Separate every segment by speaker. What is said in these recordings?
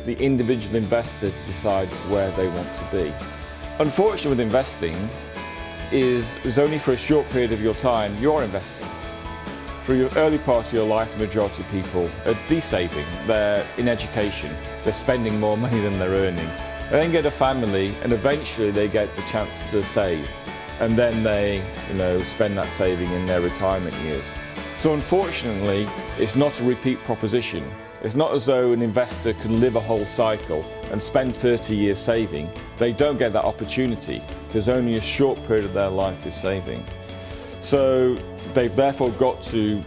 Speaker 1: the individual investor to decide where they want to be. Unfortunately with investing is only for a short period of your time you're investing. Through your early part of your life, the majority of people are desaving. They're in education, they're spending more money than they're earning. They then get a family and eventually they get the chance to save. And then they, spend that saving in their retirement years. So unfortunately, it's not a repeat proposition. It's not as though an investor can live a whole cycle and spend 30 years saving. They don't get that opportunity because only a short period of their life is saving. So they've therefore got to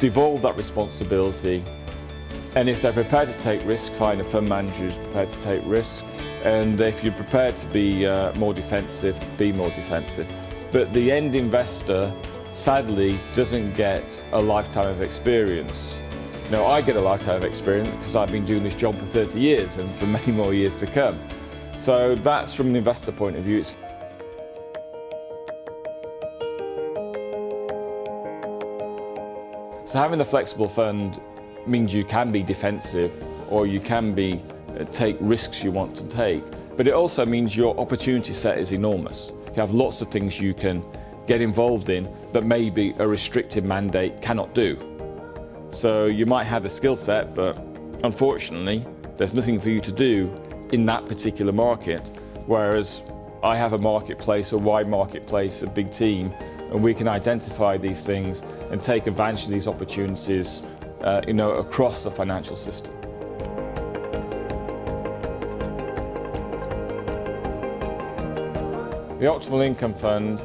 Speaker 1: devolve that responsibility. And if they're prepared to take risk, find a fund manager who's prepared to take risk. And if you're prepared to be more defensive, be more defensive. But the end investor, sadly, doesn't get a lifetime of experience. I get a lifetime of experience because I've been doing this job for 30 years and for many more years to come. So that's from an investor point of view. So having the flexible fund means you can be defensive or you can take risks you want to take. But it also means your opportunity set is enormous. You have lots of things you can get involved in that maybe a restricted mandate cannot do. So you might have the skill set, but unfortunately, there's nothing for you to do in that particular market. Whereas I have a marketplace, a wide marketplace, a big team, and we can identify these things and take advantage of these opportunities across the financial system. The Optimal Income Fund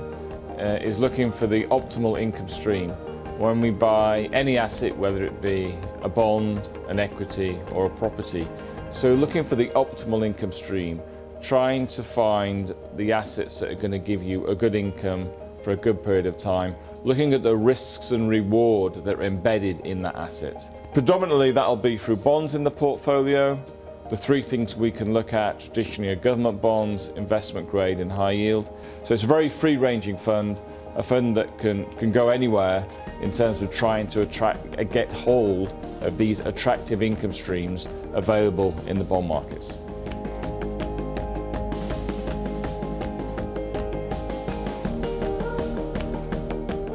Speaker 1: is looking for the optimal income stream. When we buy any asset, whether it be a bond, an equity or a property, so looking for the optimal income stream, trying to find the assets that are going to give you a good income for a good period of time, looking at the risks and reward that are embedded in that asset. Predominantly that'll be through bonds in the portfolio. The three things we can look at traditionally are government bonds, investment grade and high yield. So it's a very free-ranging fund, a fund that can go anywhere in terms of trying to get hold of these attractive income streams available in the bond markets.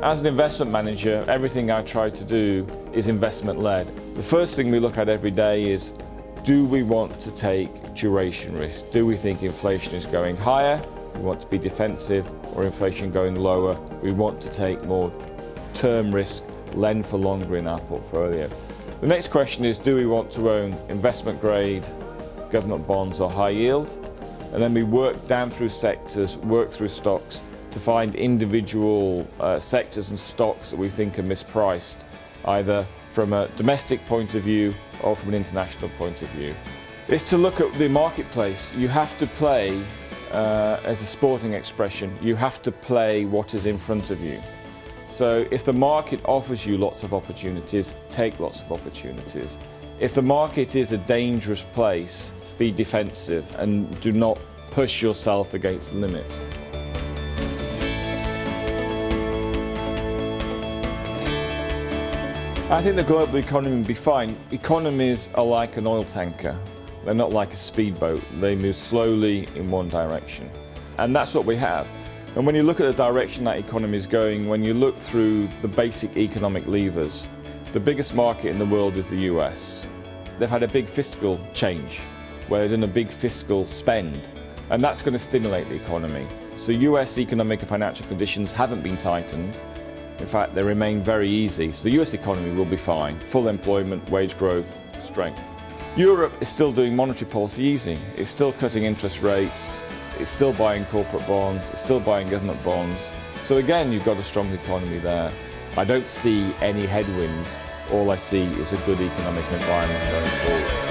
Speaker 1: As an investment manager, everything I try to do is investment-led. The first thing we look at every day is, do we want to take duration risk? Do we think inflation is going higher? We want to be defensive, or inflation going lower? We want to take more term risk, lend for longer in our portfolio. The next question is, do we want to own investment grade, government bonds or high yield? And then we work down through sectors, work through stocks to find individual sectors and stocks that we think are mispriced, either from a domestic point of view or from an international point of view. It's to look at the marketplace. You have to play, as a sporting expression, you have to play what is in front of you. So if the market offers you lots of opportunities, take lots of opportunities. If the market is a dangerous place, be defensive and do not push yourself against the limits. I think the global economy will be fine. Economies are like an oil tanker. They're not like a speedboat. They move slowly in one direction. And that's what we have. And when you look at the direction that economy is going, when you look through the basic economic levers, the biggest market in the world is the US. They've had a big fiscal change, where they've done a big fiscal spend, and that's going to stimulate the economy. So US economic and financial conditions haven't been tightened. In fact, they remain very easy. So the US economy will be fine. Full employment, wage growth, strength. Europe is still doing monetary policy easy. It's still cutting interest rates. It's still buying corporate bonds. It's still buying government bonds. So again, you've got a strong economy there. I don't see any headwinds. All I see is a good economic environment going forward.